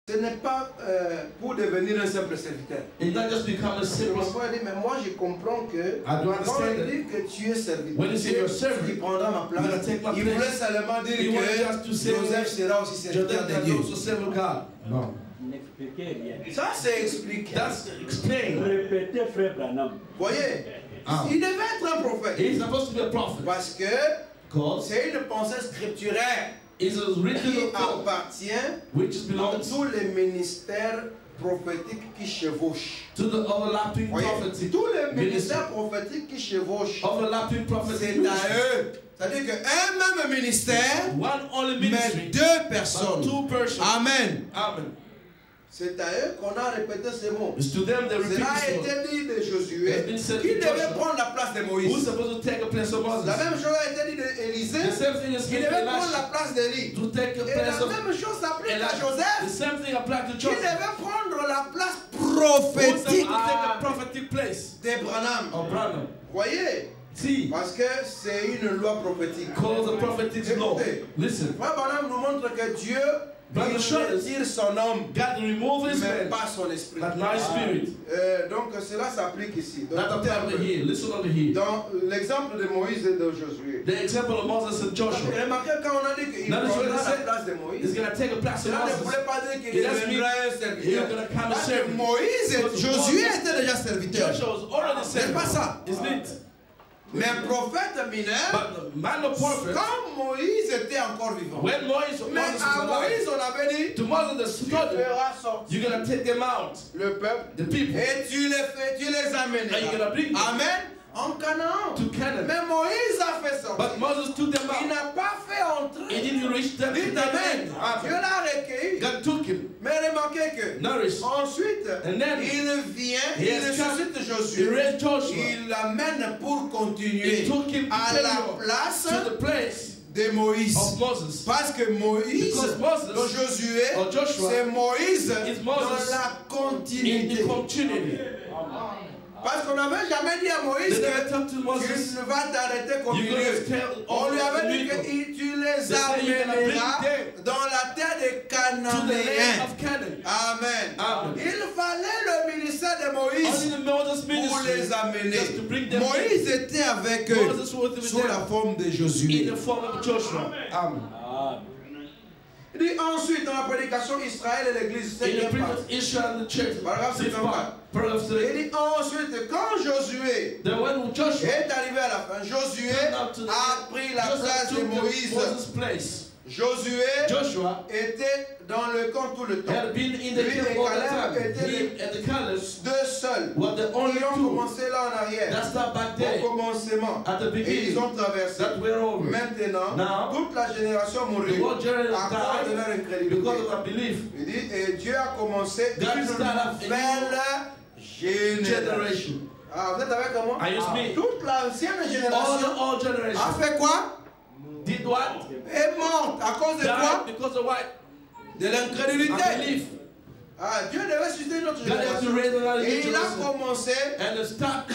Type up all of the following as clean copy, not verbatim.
Ce n'est pas pour devenir un simple serviteur. It's not just become a simple. Mais moi je comprends que I do quand understand il dit que tu es serviteur, when you say you're serving, tu prendras ma place. you're going to take my Il place. voulait seulement dire He wanted just to que say Joseph sera aussi serviteur de Joseph Dieu. can also serve God. No. N'expliquez rien. Ça c'est expliqué. That's explained. Répétez, frère Branham. Voyez, il devait être un prophète. He's supposed to be a prophet. Parce que Because c'est une pensée scripturaire it's a qui written appartient which à belongs tous les ministères prophétiques qui chevauchent. to the overlapping Voyez, prophecy. tous les Ministry. ministères prophétiques qui chevauchent, Overlapping prophecy. c'est à eux. C'est-à-dire qu'un même ministère, One only mais ministry. deux personnes. But two persons. Amen. Amen. C'est à eux qu'on a répété ces mots. It's to them they repeat Cela a this word. été dit de Josué, It's been said qui to devait Joshua, prendre la place de who's Moïse. supposed to take the place of Moses. La même chose a été dit d'Élisée, The same thing is qui said devait to prendre la Elisha. place d'Élie. To take the Et place la of même chose s'applique à Elijah. The Joseph, same thing applies to qui Joseph. devait prendre la place Who's supposed to prophétique take the prophetic place d'Abraham. of Branham. Voyez, See, parce que c'est une loi prophétique. calls the prophetic law. Écoutez, Listen, Frère Branham nous montre que Dieu Brother il shows us retire son homme, God remove his mais man, pas son esprit. but not his spirit. Donc cela s'applique ici. Donc, That applies over here. Listen over here. dans l'exemple de Moïse et de Josué. The example of Moses and Joshua. Remarquez quand on a dit qu'il Notice what prendra it la said. place de It's Moïse, going to take a place of cela ne Moses. voulait pas dire qu'il It doesn't mean deviendra un he's serviteur. going to come a Parce que servant. Moïse et Because Josué Moses- étaient déjà serviteurs. Joshua was already C'est saved. pas ça. Isn't it? Mais prophète mineur, But the man of prophet, quand Moïse était encore vivant, when Moses mais was à alive, Moïse on avait dit, to Moses the tu story, feras sortir you're going to take them out, le peuple the people, et tu les amèneras. and you're going to bring them Amen. En Canaan. to Canaan. Mais Moïse a fait sortir. But Moses took them Il out. n'a pas fait entrer. He didn't reach them to Dites the Amen. man. Dieu l'a recueilli. God took him, Mais remarquez que nourished, ensuite, and then il vient, he il has come, ressuscite he Josué. raised Joshua. Il l'amène pour He continuer took him à to la the place place de Moïse. of Moses. Parce que Moïse, Because Moses, dans Josué, or Joshua, c'est Moïse is dans Moses la in continuité. the continuity. Parce qu'on n'avait jamais dit à Moïse They never que talked to tu Moses. ne vas t'arrêter qu'au You're going milieu. to tell On lui all avait dit the que people tu les They say you're gonna bring amèneras them dans la terre des to the land Cananéens. of Canaan. Amen. Amen. Il fallait le ministère de Moïse Only the Moses pour ministry les amener. just to bring them Moïse était avec eux Moses was with sous la them forme de in Josué. the form of Joshua. Amen. Il dit ensuite dans la prédication Israël et l'Église, In the 5e previous part. Israel and the church, Paragraphe fifth 54. part, paragraph Il 3. dit ensuite, quand Josué Then when Joshua est arrivé à la fin, Josué turned out to the a pris la Joshua place de took Moïse. Moses' place. Josué Joshua était dans le camp tout le temps. had been in the Lui camp et all Caleb the time. étaient He and the Caleb deux seuls. were the only Ils ont two commencé là en arrière, that started back there au commencement. at the Et beginning ils ont traversé. that were over. Maintenant, Now, toute la génération The mourut whole generation à cause de leur died incrédulité. because of unbelief. Il dit, et Dieu a commencé God une started a nouvelle génération. Generation. Ah, vous êtes avec moi? Are you with me? Toute l'ancienne All the génération old a generation fait quoi? did what? Est morte. À cause de quoi? Died because of what? De l'incrédulité. Unbelief. Ah, Dieu devait susciter une autre God has to génération. raise another Et il a generation. commencé And to start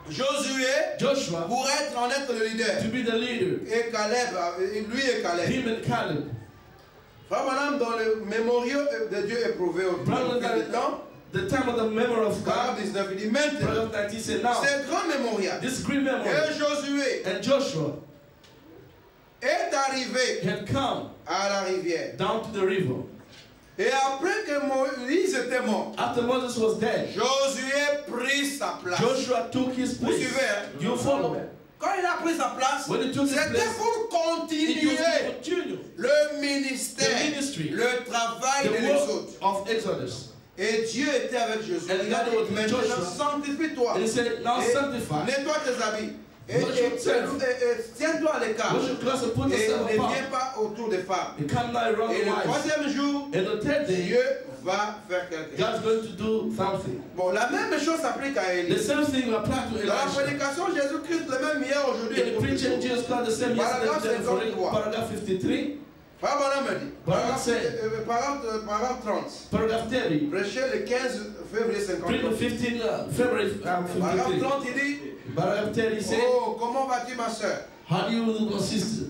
Josué Joshua pour en être le leader. to be the leader. Et Caleb, lui et Caleb. Him and Caleb. Frère Branham, dans le mémorial de Dieu éprouvé au Brother, fil du temps, the time of the memory of God. paragraphe 19, il dit maintenant, Brother 19 said now, c'est grand mémorial. this great memory Et Josué and Joshua est arrivé had come à la rivière. down to the river. Et après que Moïse était mort, After Moses was dead, Josué prit sa place. Joshua took his Vous place. suivez, hein? You follow? Quand il a pris sa place, When he took his c'était place, pour it was continuer to continue le ministère, the ministry, le travail de the l'Exode. work of Exodus. Et Dieu était avec Josué. And Il a God was dit, with maintenant Joshua. sanctifie-toi. And he said, now Et sanctify. nettoie tes habits. Et tiens-toi à l'écart. Wash your clothes and put Et yourself ne apart. viens pas autour des femmes. You come now around Et the le wives. troisième jour, And the third day, Dieu va faire quelque chose. God's going to do something. Bon, la même chose s'applique à The Élie. same thing will apply to Dans la Elisha. prédication, Jésus-Christ le même hier, aujourd'hui et In the pour preaching, toujours. Jesus Christ the same yesterday, Paragraphe today, and forever. 53. Paragraph 53. Frère Branham me dit. Paragraphe Paragraphe 30. Paragraph 30. Prêché le 15 février Preaching 53. 15 February Paragraphe 53. 30, il dit, Paragraph 30 he said, oh, comment vas-tu ma soeur? how do you do, sister?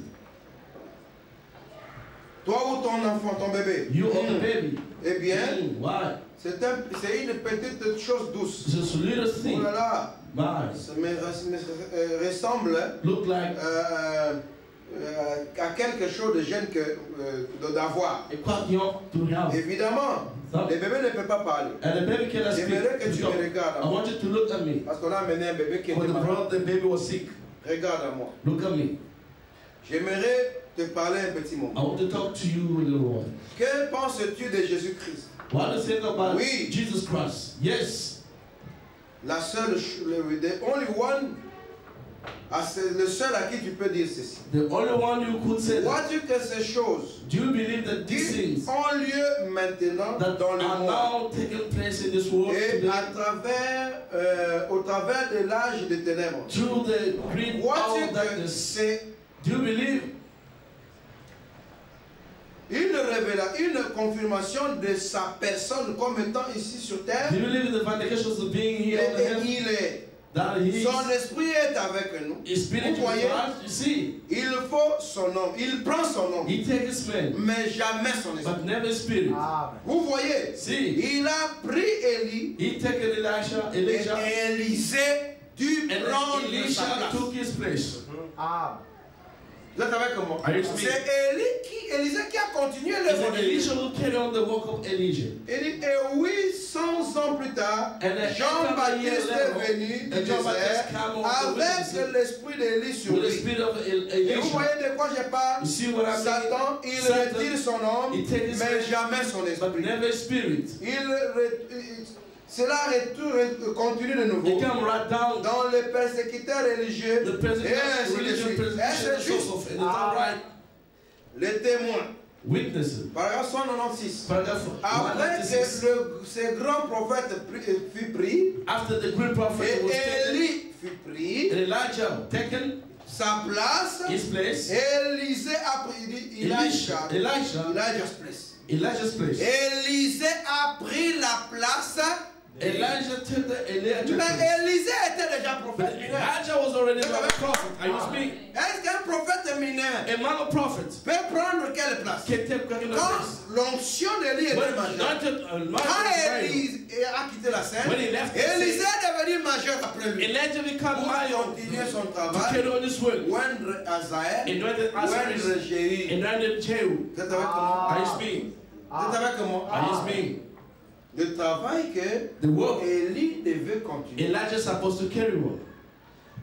Toi ou ton enfant, ton bébé. You or the baby. Eh bien, Why? c'est une petite chose douce. It's just a little Oh thing. là là, Why? ça me ressemble Look like à quelque chose de jeune d'avoir. a papillon to have. Évidemment, les bébés ne peuvent pas parler. And the baby cannot speak. J'aimerais que tu me I regardes. want you to look at me. Parce qu'on a amené un bébé qui For était the malade. brother, the baby was sick. Regarde à moi. Look at me. J'aimerais te parler un petit I moment. want to talk to you, little one. Que penses-tu de Jésus-Christ? What do you think about Oui. Jesus Christ? Yes. La seule, the only one, c'est le seul à qui tu peux dire ceci. The only one you could say that. Vois-tu que ces choses Do you believe that these qui things ont lieu maintenant that dans le are monde now taking place in this world et today, au travers de l'âge des ténèbres? through the great Vois-tu of que darkness, c'est do you believe une confirmation de sa personne comme étant ici sur terre? do you believe in the vindications of being here on the Et earth? il est. That he Son esprit est avec nous. is spirit Vous voyez? you see, Il faut son nom. Il prend son nom. he takes his man, Mais jamais son esprit. but never spirit. Vous voyez? See, Il a pris Élie he taken Elijah, et Elijah, Élisée dut and prendre then sa Elisha place. took his place. Vous êtes avec moi? Are you with me? C'est Élisée qui a continué It's l'œuvre like de Dieu. Elisha will carry on the work of Elijah. Et 800 ans plus tard, And then Jean-Baptiste est later, venu du and John désert Baptist came on the avec wilderness l'esprit d'Élie sur with the lui. spirit of Et vous Elisha. voyez de quoi je parle? You see what I mean? Satan, il Satan, retire son homme, he takes his mais spirit, jamais son but esprit. never spirit. Cela continue de nouveau He come right down dans les persécuteurs religieux the president et ainsi de religion suite. president Est-ce juste? of and it's all right. Les témoins. Witnesses. Paragraphe 196. Paragraph Après 196. que ce grand prophète fut pris, After the great prophet et was taken, Élie fut pris, and Elijah taken sa place, his place, Élisée a pris, Elijah's place. Élisée a pris la place, Elijah took the Elijah mais place. Élisée était déjà But prophète mineur. Elijah was already not a prophet. Are you with me? Est-ce qu'un prophète mineur A man of prophets peut prendre quelle place? can take the place. Quand l'onction d'Élie était When majeure, quand Élie a quitté la scène, When he left the Élisée est devenu majeur après lui. Elijah became Pour Mayon continuer son to travail, carry on his work. oindre Azaël, Anointed oindre Azarias, Jéhu. anointed Jehu. Vous êtes avec moi? Are you with me? Vous êtes avec moi? Are you with me? Le travail que The work Élie devait continuer. Elijah is supposed to carry on.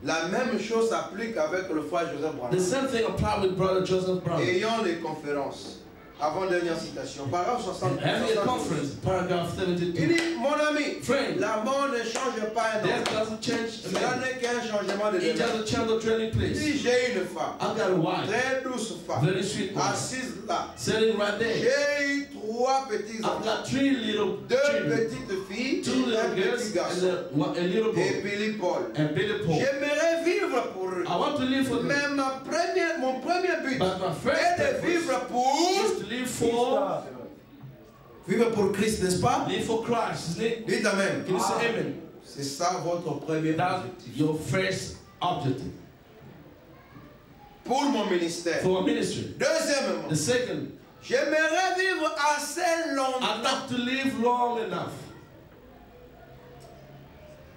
La même chose s'applique avec le frère Joseph The Branham. same thing applied with brother Joseph Brown. Ayant les conférences. Avant-dernière citation. Paragraphe 60. Having a conference, paragraph Il 72. dit, mon ami, Friend, la mort ne change pas un death homme. doesn't change a Cela man. n'est qu'un changement de It demeure. just a change of dwelling place. Si j'ai une femme, I've got a wife, très douce femme, very sweet one, assise là, sitting right there. j'ai eu 3 petits I've enfants, got 3 little 2 children, petites filles 2 et un little girls, petit garçon. and a little Et boy, Billy Paul. and Billy Paul. J'aimerais vivre pour eux. I want to live for them, Mais mon premier but but my first est de purpose vivre pour is to live for Christ, n'est-ce pas? live for Christ, isn't it? Dites Amen. Can you say amen? C'est ça votre premier That's objectif. your first objective Pour mon ministère. for a ministry. Deuxièmement, The second, j'aimerais vivre assez I'd longtemps. like to live long enough.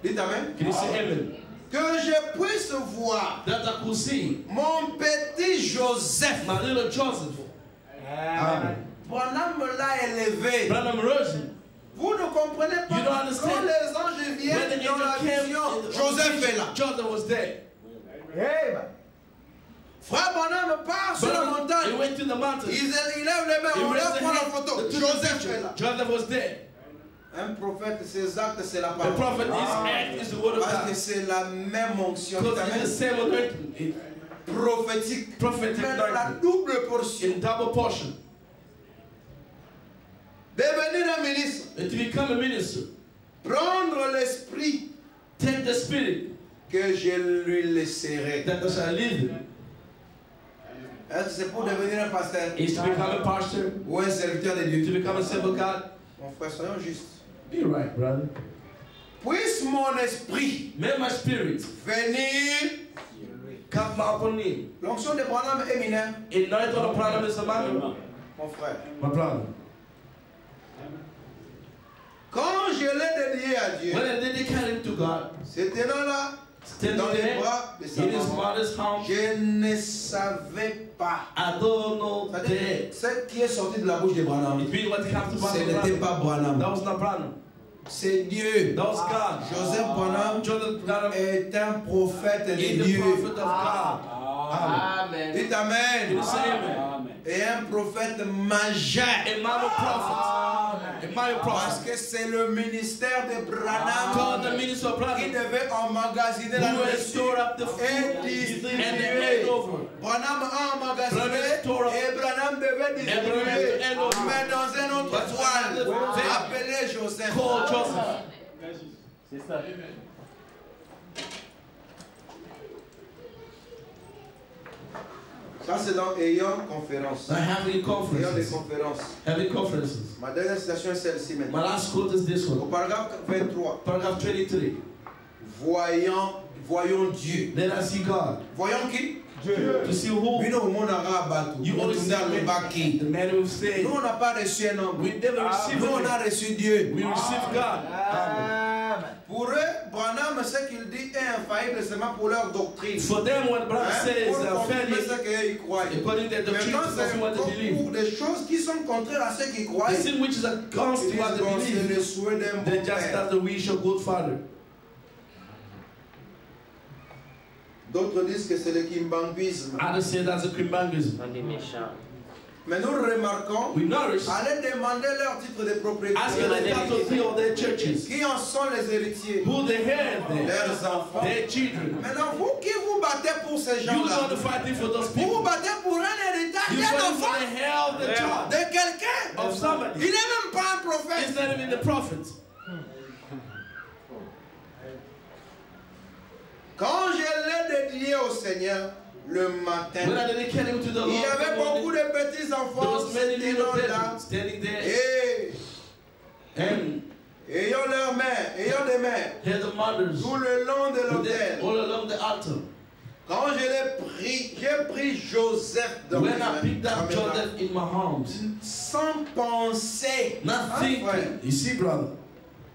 Dites Amen. Can you say amen? Que je puisse voir That I could see mon petit Joseph. my little Joseph, Branham l'a élevé. Branham Rosen. Vous ne comprenez pas. You don't understand. Quand les anges When viennent the dans la angel came, vision, Joseph est là. Joseph was there. Frère Branham part sur la But he montagne. went to the mountain. Il lève les mains, He on raised leur the prend la hand, photo. took the Joseph est picture. là. Joseph was there. Un prophète, ses actes, c'est la The parole. prophet, his act is the word of Parce que God. c'est la même onction. Because it's the same anointing, Prophétique. prophetic Mais dans la anointing, double portion. in double portion. Devenir un ministre. And to become a minister, Prendre l'esprit take the spirit que je lui laisserai. that I shall live Est-ce que c'est pour devenir un pasteur is to become a pastor, ou un serviteur de Dieu? to become a servant of God. Mon frère, soyons justes. Be right, brother. Puisse mon esprit May my spirit venir. come upon me. L'onction de Branham est mineure. In night on the problem is a man. mon frère. My brother. Quand je l'ai dédié à Dieu, When I dedicated him to God, c'était là, standing dans les there bras de sa in his maman. mother's house, Je ne savais pas. I don't know C'est-à-dire, that. ce qui est sorti de la bouche de Branham, It means what comes to ce n'était Branham. pas Branham. That was not Branham. C'est Dieu. That was God. Joseph Branham Joseph Branham est un prophète de is the Dieu. prophet of God. Amen. Dites Amen. You say amen. Amen. Et un prophète majeur. A minor prophet. A minor Parce prophet. que c'est le ministère de Branham Called the minister of qui Branham. devait emmagasiner la Who will nourriture store up the et food and the distribuer. handover. Branham a emmagasiné Branham store up. et Branham devait distribuer. Branham hand over. Mais dans un autre But toile another appelé Joseph. Called Joseph. C'est ça. Ça c'est dans Ayant conférence. I have Ayant in des conferences. conférences. Having conferences. Ma dernière citation est celle-ci My maintenant. last quote is this Au one. paragraphe 23. Paragraph 23. Voyons Dieu. Then I see God. Voyons qui? To see who Bino umona rabatu. you only see Baki. the man who said, Nous on n'a pas reçu un homme. we never received Nous on him. a reçu Dieu. We received God. Amen. Pour eux, Branham, ce qu'il dit est infaillible seulement pour leur doctrine. For them, what Branham says Pour is confirmer fairly ce qu'ils croient. according to the Mais doctrine quand of c'est what they believe. pour des choses qui sont contraires à ce qu'ils croient, The sin which is ils against disent what they bon, c'est believe, le souhait d'un they bon just père. have the wish of good father. D'autres disent que c'est le kimbanguisme. Others say that's a kimbangism. On est méchants. Mais nous remarquons, We nourish, allez demander leur titre de propriété. asking the title of their churches, Qui en sont les héritiers? who they have there, Leurs enfants. their children. Maintenant, vous qui vous battez pour ces You know gens-là, the fighting for those vous vous people. battez pour un héritage You d'un fighting for enfant, the hell, the child de quelqu'un. of Il somebody. n'est même pas un It's prophète. not even the prophet. Quand je l'ai dédié au Seigneur le matin, When I dedicated him to the il y avait beaucoup Lord, de petits there enfants was many little là children standing there et and ayant leurs mères, ayant des mères, had the mothers tout le long de with them l'autel. all along the altar. Quand je l'ai pris, j'ai pris Joseph dans mes When I mains, picked dans up mes mains, Joseph in my arms, sans penser. not Ah, frère, thinking. You see, brother,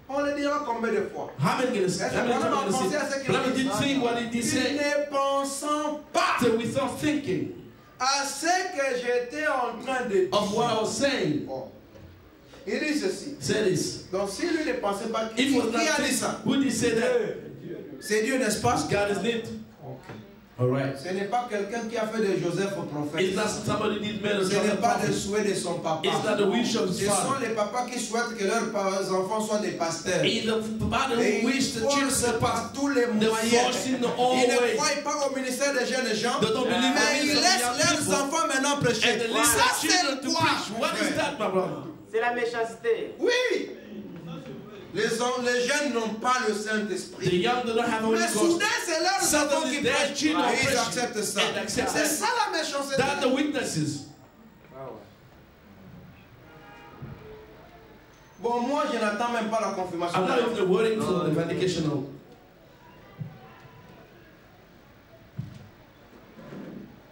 on le dira combien de fois? how many times Est-ce how many qu'on a times pensé did à ce he qu'il say? But dit? didn't think what did he say? Ne pensant pas So without thinking à ce que j'étais en train de dire. of what I was saying, Bon. Il dit ceci. say this. Donc si lui ne pensait pas, If qui it was a not dit thinking, ça? who did say that? C'est Dieu, n'est-ce pas? God is it. All right. Ce n'est pas quelqu'un qui a fait de Joseph un prophète. It's not somebody did made a Ce n'est Joseph pas le prophet. souhait de son papa. It's not the wish of his Ce sont father. les papas qui souhaitent que leurs enfants soient des pasteurs. It's the father Et who wished ils the children forcent to pass. par tous les They moyens. force in the all Ils ne ways. croient pas au ministère des jeunes gens. They don't believe Mais in ils the laissent young leurs people. enfants maintenant prêcher. And they leave Ça their children c'est to quoi? preach. mon What is frère? that, my brother? C'est la méchanceté. Oui. Les jeunes n'ont pas le The Saint-Esprit. young do not have Holy Mais Ghost. soudain, c'est leurs enfants Suddenly qui their prêchent. children Et ils preach acceptent ça. and accept C'est that. ça la méchanceté. That's the weaknesses. Bon, moi, je n'attends même pas la confirmation. I'm not even waiting for the vindication of.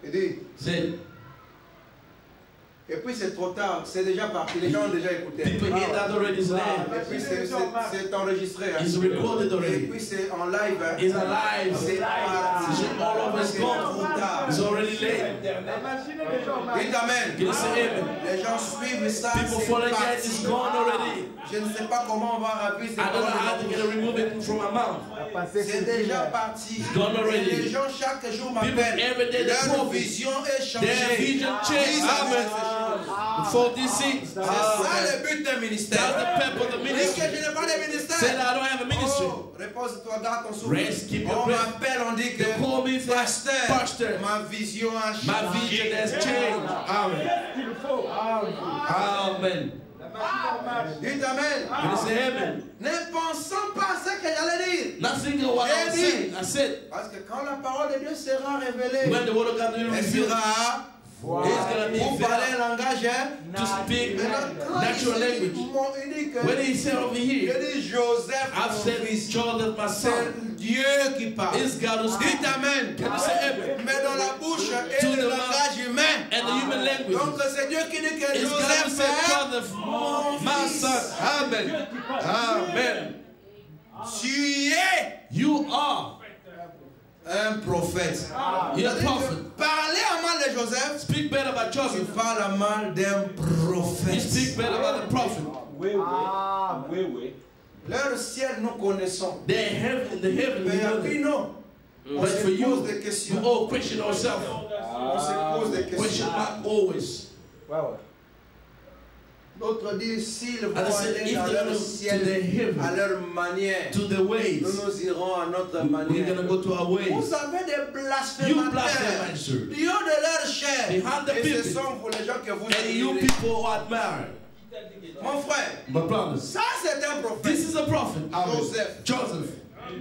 Il dit, Say, et puis c'est trop tard, c'est déjà parti, les gens ont déjà écouté. people hear that already is Et there. puis c'est enregistré. Hein. It's recorded Et already. puis c'est en live. Hein. It's alive. C'est parti. It's all over. It's C'est gone. trop tard. It's already late. Dites Amen. Can you say amen? Les gens suivent ça. People C'est follow that. It's parti. gone already. Je ne sais pas comment on va rappeler ces I don't know how paroles. to remove it from my mouth. C'est déjà parti. Gone already. Et les gens chaque jour People m'appellent. every day they Leur call me. vision est Their changée. vision Ils changed. savent Amen. ces choses. For this seat. C'est ça le but d'un ministère. That's the purpose of the Dis que ministry. je n'ai pas de Say ministère. that I don't have a ministry. Oh, repose-toi, garde ton souffle. Rest, keep your On breath. m'appelle, on dit que They call me pasteur, pastor. ma vision a changé. My vision has changed. Amen. Amen. Dites Amen. Can you say amen? Ne pensons pas à ce que j'allais dire. Nothing of what I was saying. I said, Parce que quand la parole de Dieu sera révélée, when the word of God will be elle revealed, sera He's going to be Vous parlez there un langage, hein? to speak Maintenant, natural language. il dit que, When he said over il here, dit Joseph, I've mon said fils. Joseph, my son. C'est Dieu qui parle. It's God who speaks. Dites Amen. Can you say amen? Mais dans la bouche et To le the langage humain. And the human language. Donc c'est Dieu qui dit que It's God who Joseph said, est Joseph, mon my fils. son. Amen. Amen. Tu es You are un prophète. You're a prophet. Parler à mal de Joseph, Speak better about tu Joseph. parles à mal d'un You prophète. speak better about the prophet. Oui, oui. Oui, oui. Leur ciel nous connaissons. The heaven, the heaven, Mais we know après that. non. On But se for pose you, des we questions. all question ourselves. On se pose des Question questions. mark always. Ouais, ouais. D'autres disent s'ils vont And I said, aller if dans they leur go to ciel the heaven, à leur manière, to the ways, nous irons à notre we're manière. going to go to our ways. Vous avez des You blasphémateurs. blasphemers. Dieu de leur chair. Behind the Et ce pulpit. sont pour les gens que vous And you admirez. people who admire. Mon frère, My brothers, ça c'est un prophète. this is a prophet. Joseph. Joseph.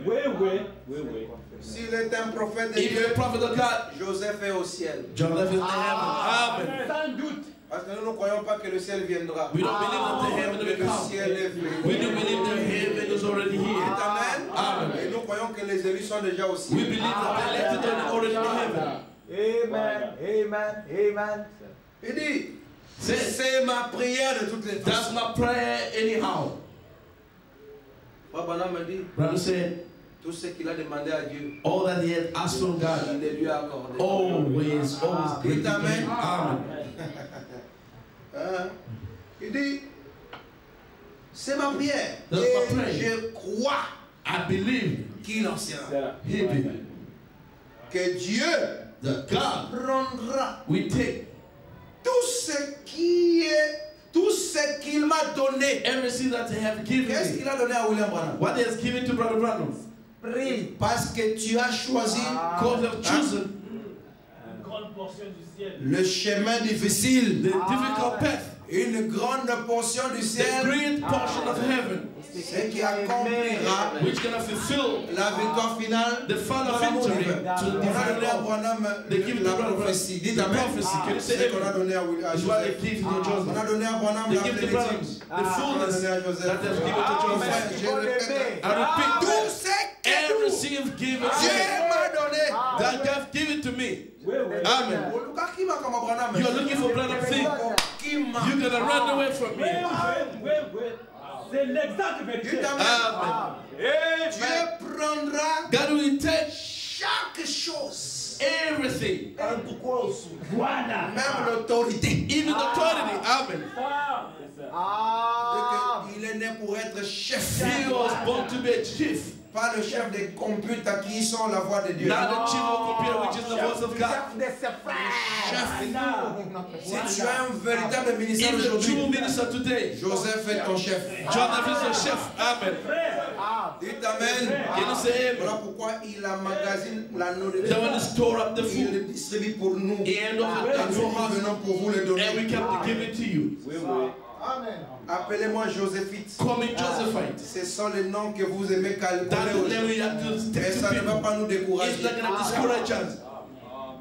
Oui, oui. Oui, oui. S'il est un prophète de If you're a Dieu, prophet of God, Joseph est au ciel. Joseph is in heaven. Amen. Sans doute. Parce que nous ne croyons pas que le ciel viendra. We don't believe that the heaven will Le come. ciel est venu. We do believe the heaven is already here. Amen. Amen. Et nous croyons que les élus sont déjà au We ciel. believe that the elected are already in heaven. Amen. Amen. Amen. Il dit, Say, c'est ma prière de toutes les that's façons. my prayer anyhow. Frère Branham me dit, Brother said, tout ce qu'il a demandé à Dieu, all that he had asked from il God, le lui a accordé. always great. Dites Amen. Amen. Hein? Il dit, c'est ma prière. That's Et my prayer. je crois I believe qu'il en sera. he be Que Dieu that God prendra we take tout ce qu'il m'a donné. everything that he have given Qu'est-ce me. qu'il a donné à William Branham? What he has given to Brother Branham. Prie. Parce que tu as choisi Because of chosen Une grande portion du ciel. le chemin difficile, the difficult path, une grande portion du the ciel, great portion of heaven, ce qui accomplira which gonna fulfill la victoire finale. the final dans l'amour victory divin. to On a donné à divine Branham They give it la to Brother prophétie. Dites the Amen. prophecy. Can you say C'est qu'on a amen? donné à Is what they Joseph. give to On a Joseph. donné à Branham They la give to Branham plénitude. the On a fullness donné à that they've Joseph. given to Frère, Joseph. je répète. I repeat Tout that ce que everything you've given to Dieu me, m'a donné. that God have given to me. Oui, oui. Amen. Oh, Lucas, qui m'a comme Branham? You're looking for Branham thing. Qui m'a? You're gonna run away from Oui, me. oui, oui, oui. C'est l'exacte vérité. Dites Amen. Amen. Dieu prendra God will take chaque chose, everything, Voilà. même l'autorité. even authority. Amen. Il est né pour être chef. He was born to be a chief, Pas le chef des computes à qui sont la voix de Dieu. not the chief of computer, which is the voice of God. Si tu as un véritable ministère Even the true aujourd'hui, minister today, Joseph est ton chef. Joseph is a chef. Amen. Dites Amen. Can you say amen? Voilà pourquoi il emmagasine la The nourriture. one who store up the Il food le distribue pour nous. He hand over Et that nous for us, venons pour vous le and donner. we come to give it to you. Oui, oui. Appelez-moi Joséphite. Call me Josephite. Ce sont les noms que vous aimez calculer That's the name aujourd'hui. we have to Et take ça to ne va people. pas nous It's décourager. not gonna discourage us.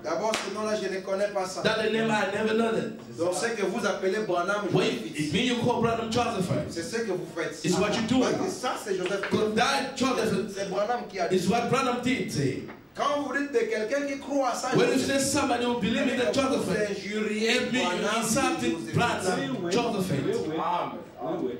D'abord, ce nom-là, je ne connais pas ça. That the name I never know that. Donc, ce que vous appelez Branham Wait, Joséphite, it mean you call Branham Josephite. c'est ce que vous faites. It's what you do. Parce que ça, c'est Joseph. Because that Joseph C'est Branham qui a dit. is what Branham did say. Quand vous dites de quelqu'un qui croit à ça, When you Joseph, say somebody who believe in the vous Josephite, injuriez it means you Branham insulted Joséphite. Branham Oui, Josephite. oui. Oui, oui.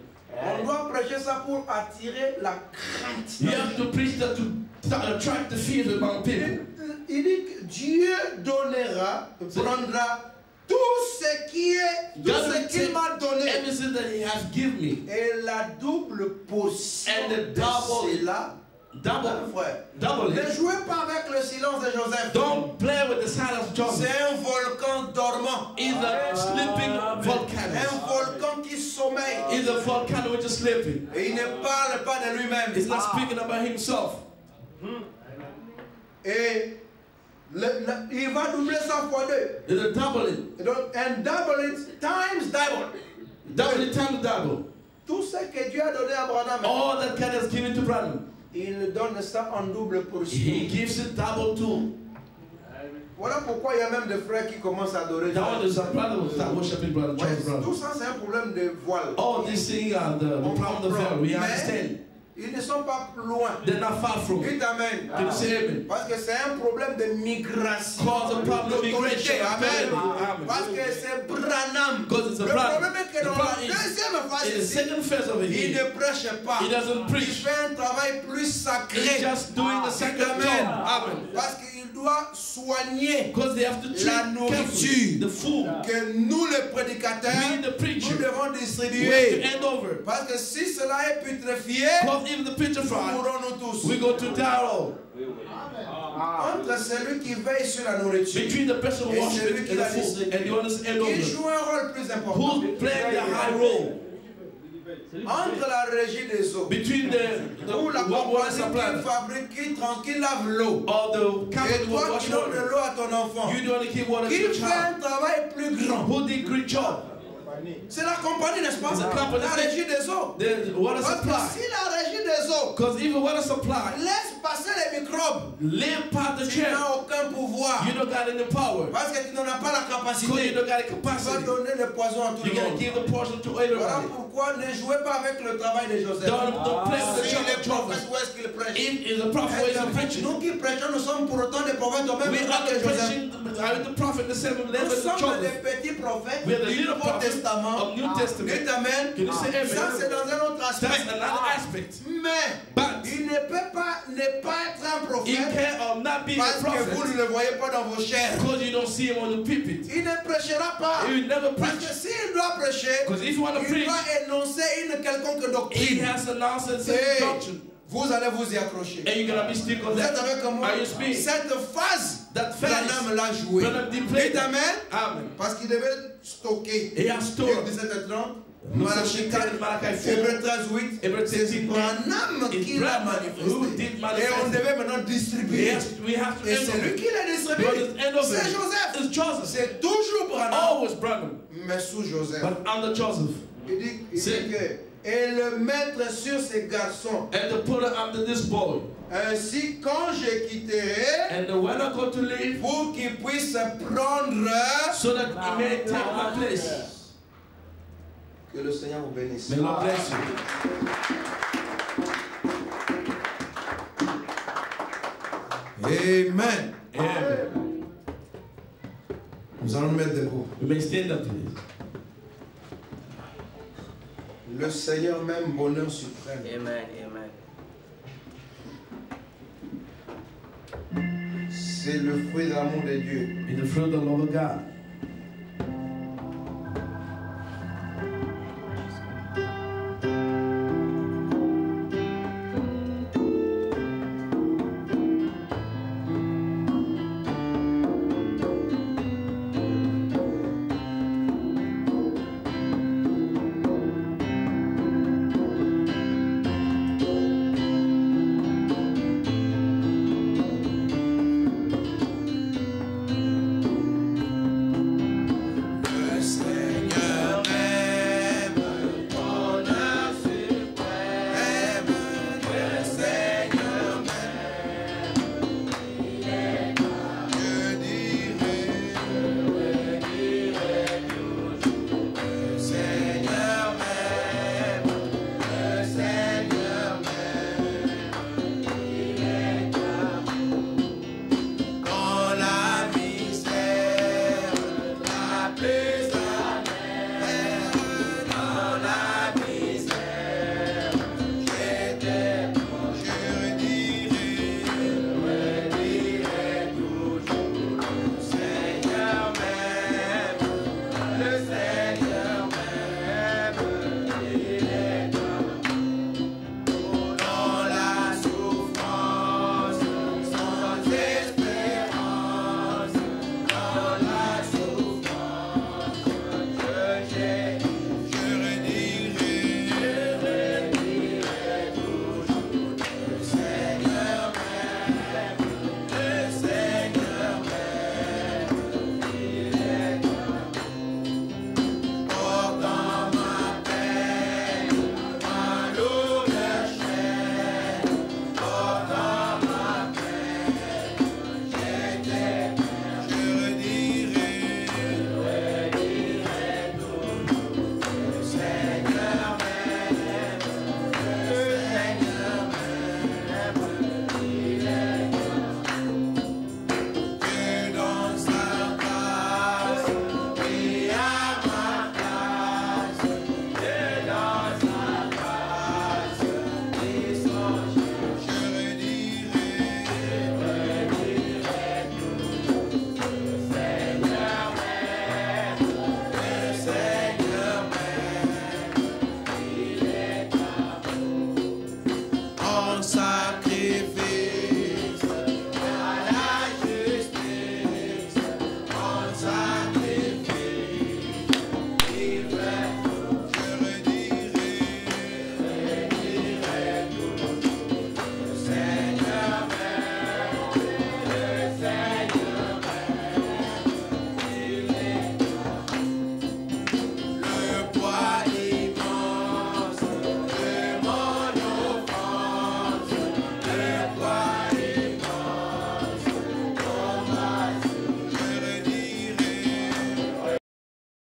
On doit prêcher ça pour attirer la crainte. You have to preach that to attract the fear among people. Il dit que Dieu donnera, prendra tout ce qui est, tout God ce will qu'il take m'a donné. everything that He has given me. Et la double portion And the de double- cela, Double, frère. double Ne it. jouez pas avec le silence de Joseph. Don't play with the silence of Joseph. C'est un volcan dormant. It's a sleeping volcano. Un volcan qui sommeille. It's a volcano which is sleeping. Et il ne parle pas de lui-même. It's not speaking about himself. Et il va doubler ça fois deux. It's a double it. Et donc, and double it times double. Double it times double. Tout ce que Dieu a donné à Branham, All that God has given to Branham, il donne ça en double portion. He gives it double too. Voilà pourquoi il y a même des frères qui commencent à adorer Dieu. Now there's a brother who start worshiping brother Ouais, Charles brother. tout ça, c'est un problème de voile. All these things are the problem of the veil. We understand. Ils ne sont pas loin. They're not far from it. Dites Amen. Can you say amen? Parce que c'est un problème de migration. Cause a problem of migration. Amen. Amen. Parce que c'est Branham. Because it's a Le problem. problème est que The dans la problem is, deuxième phase, in the second phase of it, il he ne prêche pas. doesn't Il preach. fait un travail plus He's sacré. just doing the second Amen. job. Amen. Parce qu'il doit soigner Because they have to treat la nourriture the food. que nous les prédicateurs, We the preacher. nous devons We have distribuer. to hand over. Parce que si cela est putréfié, Because if the preacher nous fry, mourrons nous tous. we go to die all. Entre celui qui veille sur la nourriture, Between the person who Et worship celui and qui the la food, distribue. and the others hand qui over. joue un rôle plus important. Who's playing the high role? Entre la régie des eaux, Between the ou la water compagnie supply qui fabrique, qui lave l'eau, or the company et who toi wash qui donnes de water. l'eau à ton enfant, You don't keep water to qui your fait child. un travail plus grand. Who did great job? C'est la compagnie, n'est-ce pas? It's a company. La régie des eaux. The water Parce que supply. si la régie des eaux Because even water supply, laisse passer les microbes, live past the tu chair. n'as aucun pouvoir. You don't got any power. Parce que tu n'en as pas la Because you capacité. don't got the Tu vas capacity. donner le poison à tout You le gotta monde. give the portion to Voilà everybody. pourquoi ne jouez pas avec le travail de Joseph. Don't play with the Si job les of prophètes, Joseph. où est-ce qu'ils prêchent? If is a prophet who is a preacher, Nous qui prêchons, nous sommes pour autant des prophètes au même we endroit are que the Joseph. preaching, the prophet, the same level Nous as sommes Joseph. des petits prophètes We are the du little Nouveau prophet Testament. of New Testament. Dites Amen. Can you say amen? Ça, c'est dans un autre That's aspect. another aspect. Mais But il ne peut pas ne pas être un he prophète can or not be a parce que vous prophet ne le voyez pas dans vos chairs. because you don't see him on the pulpit. Il ne prêchera pas. He will never Parce preach. que s'il doit prêcher, Because if you want to il preach, doit énoncer une quelconque he doctrine. has a nonsense Et doctrine. vous allez vous y accrocher. And you're gonna be stick on Vous êtes that. avec moi? Are you speaking? Cette phase, That phase, Branham l'a joué. Branham did play Dites that. Amen. Amen. Parce qu'il devait stocker. He has stored. 17h30, Nous Malachi sommes 4, Malachi 4, Hébreux 13:8. Hébreux C'est 13:8. Branham It's qui l'a Branham who manifesté. did Et manifest. on devait maintenant distribuer. We have to Et end c'est lui over. qui l'a distribué. Brothers, end over. C'est Joseph. It's Joseph. C'est toujours Branham, Always Branham. mais sous Joseph. But under Joseph. Il dit C'est- que et le mettre sur ses garçons. And to put it under this boy. Ainsi, quand je quitterai, And when I go to leave, pour qu'il puisse prendre, so that he may take my place. que le Seigneur vous bénisse. May God bless you. Amen. Amen. Nous allons nous mettre debout. You may stand up, please. Le Seigneur même bonheur suprême. Amen. Amen. C'est le fruit de l'amour de Dieu. In the fruit of the love of God.